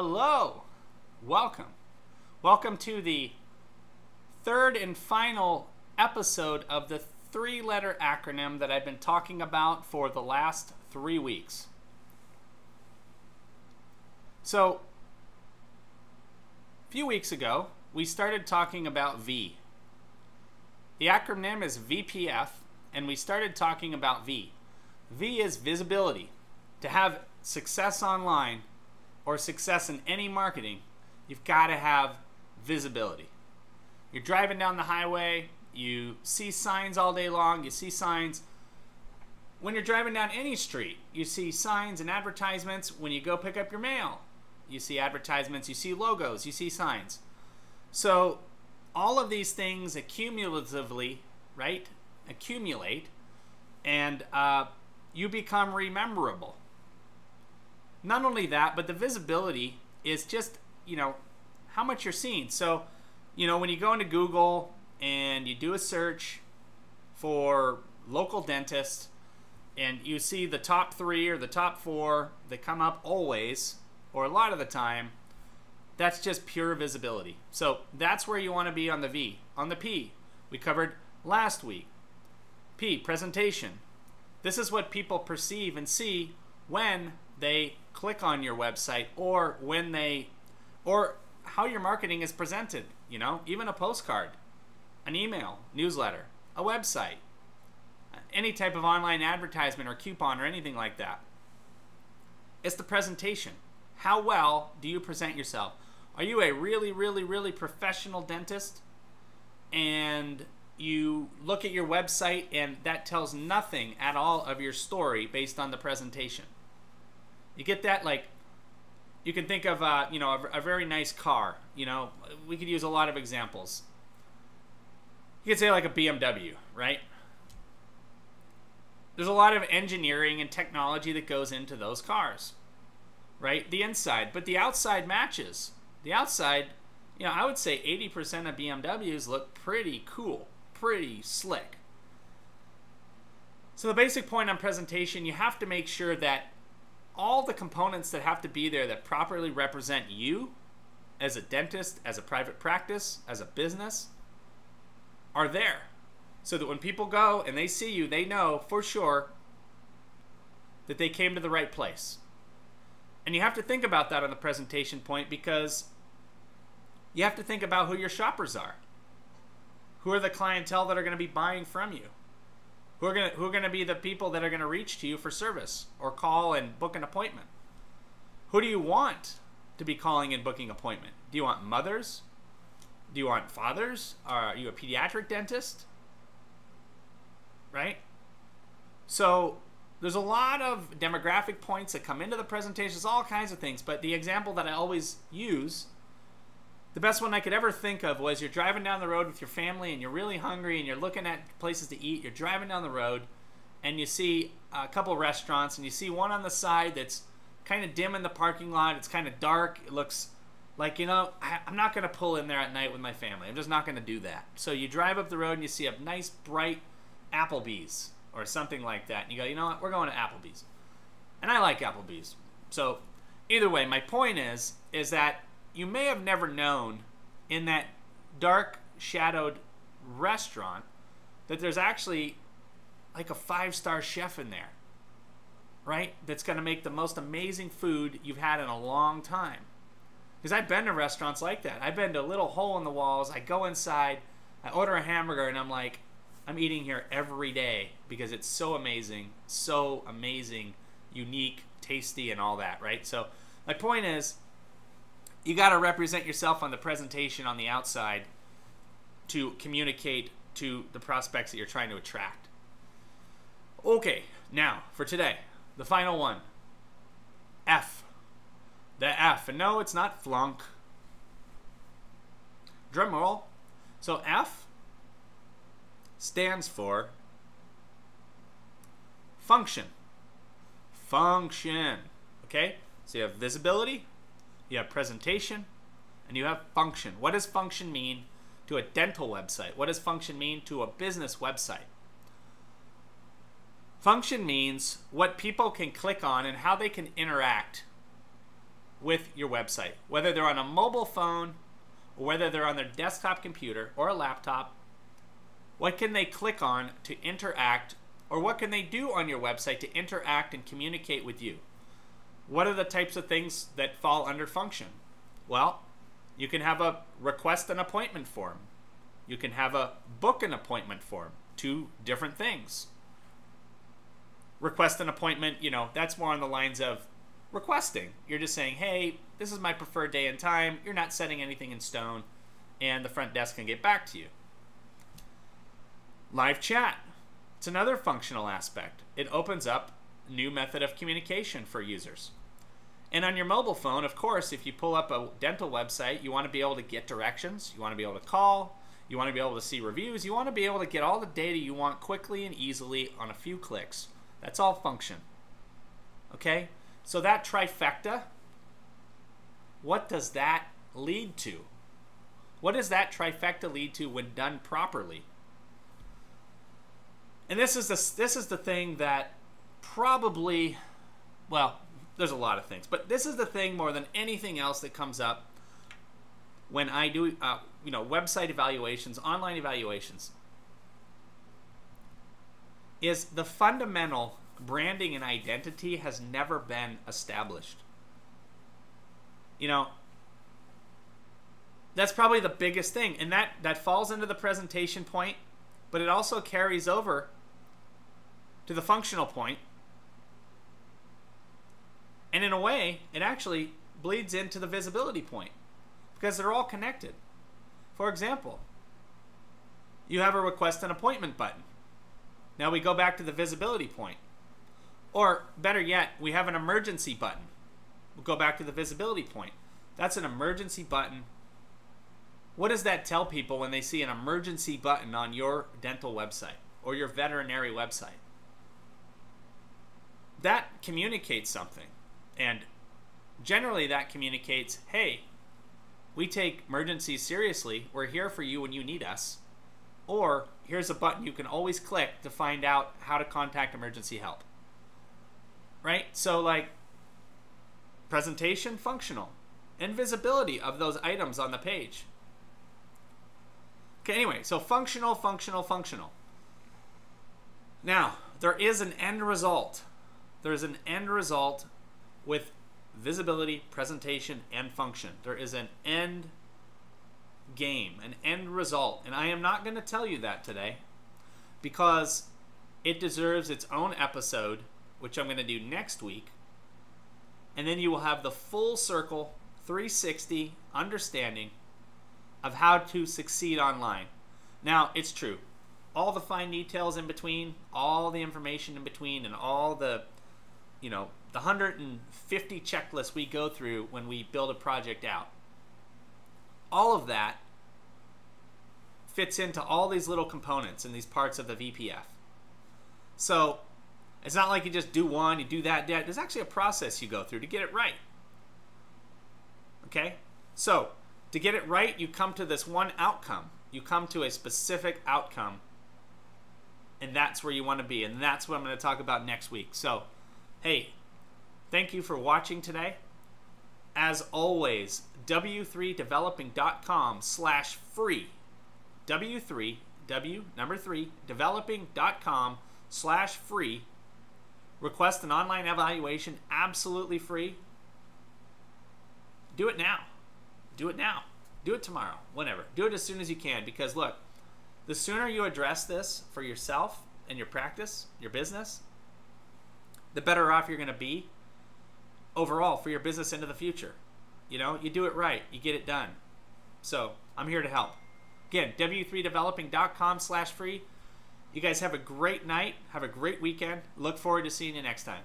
Hello, welcome. Welcome to the third and final episode of the three-letter acronym that I've been talking about for the last 3 weeks. So, a few weeks ago, we started talking about V. The acronym is VPF, and we started talking about V. V is visibility. To have success online, or success in any marketing, you've got to have visibility. You're driving down the highway, you see signs all day long, you see signs. When you're driving down any street, you see signs and advertisements. When you go pick up your mail, you see advertisements, you see logos, you see signs. So all of these things accumulatively, right, accumulate, and you become rememberable. Not only that, but the visibility is just, how much you're seen. So, when you go into Google and you do a search for local dentist and you see the top 3 or the top 4 that come up always, or a lot of the time, that's just pure visibility. So that's where you want to be on the V. On the P, we covered last week. P, presentation. This is what people perceive and see when they click on your website, or or how your marketing is presented, even a postcard, an email, newsletter, a website, any type of online advertisement or coupon or anything like that. It's the presentation. How well do you present yourself? Are you a really, really, really professional dentist and you look at your website and that tells nothing at all of your story based on the presentation? You get that? Like, you can think of a very nice car. We could use a lot of examples. You could say like a BMW, right? There's a lot of engineering and technology that goes into those cars, right? The inside, but the outside matches. The outside, I would say 80% of BMWs look pretty cool, pretty slick. So the basic point on presentation, you have to make sure that all the components that have to be there that properly represent you as a dentist, as a private practice, as a business, are there. So that when people go and they see you, they know for sure that they came to the right place. And you have to think about that on the presentation point, because you have to think about who your shoppers are. Who are the clientele that are going to be buying from you? Who are going to be the people that are going to reach to you for service or call and book an appointment? Who do you want to be calling and booking an appointment? Do you want mothers? Do you want fathers? Are you a pediatric dentist? Right? So there's a lot of demographic points that come into the presentations, all kinds of things. But the example that I always use, the best one I could ever think of, was you're driving down the road with your family and you're really hungry and you're looking at places to eat. You're driving down the road and you see a couple of restaurants and you see one on the side that's kind of dim in the parking lot. It's kind of dark. It looks like, I'm not going to pull in there at night with my family. I'm just not going to do that. So you drive up the road and you see a nice bright Applebee's or something like that. And you go, you know what? We're going to Applebee's. And I like Applebee's. So either way, my point is that you may have never known in that dark, shadowed restaurant that there's actually like a 5-star chef in there, right? That's going to make the most amazing food you've had in a long time. Because I've been to restaurants like that. I've been to a little hole in the walls. I go inside, I order a hamburger, and I'm like, I'm eating here every day because it's so amazing, unique, tasty, and all that, right? So my point is, you got to represent yourself on the presentation on the outside to communicate to the prospects that you're trying to attract. Okay, now for today, the final one. F. The F. And no, it's not flunk. Drum roll. So F stands for function. Function. Okay? So you have visibility, you have presentation, and you have function. What does function mean to a dental website? What does function mean to a business website? Function means what people can click on and how they can interact with your website, whether they're on a mobile phone or whether they're on their desktop computer or a laptop. What can they click on to interact, or what can they do on your website to interact and communicate with you? What are the types of things that fall under function? Well, you can have a request an appointment form. You can have a book an appointment form. Two different things. Request an appointment, that's more on the lines of requesting. You're just saying, hey, this is my preferred day and time. You're not setting anything in stone, and the front desk can get back to you. Live chat. It's another functional aspect. It opens up a new method of communication for users. And on your mobile phone, of course, if you pull up a dental website, you want to be able to get directions. You want to be able to call. You want to be able to see reviews. You want to be able to get all the data you want quickly and easily on a few clicks. That's all function. Okay? So that trifecta, what does that lead to? What does that trifecta lead to when done properly? And this is the thing that probably, well, there's a lot of things, but this is the thing more than anything else that comes up when I do website evaluations, online evaluations, is the fundamental branding and identity has never been established. That's probably the biggest thing, and that falls into the presentation point, but it also carries over to the functional point. And in a way, it actually bleeds into the visibility point because they're all connected. For example, you have a request an appointment button. Now we go back to the visibility point. Or better yet, we have an emergency button. We'll go back to the visibility point. That's an emergency button. What does that tell people when they see an emergency button on your dental website or your veterinary website? That communicates something. And generally that communicates, hey, we take emergencies seriously. We're here for you when you need us. Or here's a button you can always click to find out how to contact emergency help. Right? So like presentation, functional, and visibility of those items on the page. Okay, anyway, so functional, functional, functional. Now, there is an end result. There's an end result with visibility, presentation, and function. There is an end game, an end result. And I am not going to tell you that today because it deserves its own episode, which I'm going to do next week. And then you will have the full circle 360 understanding of how to succeed online. Now, it's true. All the fine details in between, all the information in between, and all the, the 150 checklists we go through when we build a project out. All of that fits into all these little components and these parts of the VPF. So it's not like you just do one, you do that. There's actually a process you go through to get it right. Okay? So to get it right, you come to this one outcome. You come to a specific outcome. And that's where you want to be. And that's what I'm going to talk about next week. So, hey, thank you for watching today. As always, w3developing.com/free. developing.com/free. Request an online evaluation, absolutely free. Do it now. Do it now. Do it tomorrow, whenever. Do it as soon as you can, because look, the sooner you address this for yourself and your practice, your business, the better off you're going to be overall for your business into the future. You do it right, you get it done. So I'm here to help. Again, w3developing.com/free. You guys have a great night. Have a great weekend. Look forward to seeing you next time.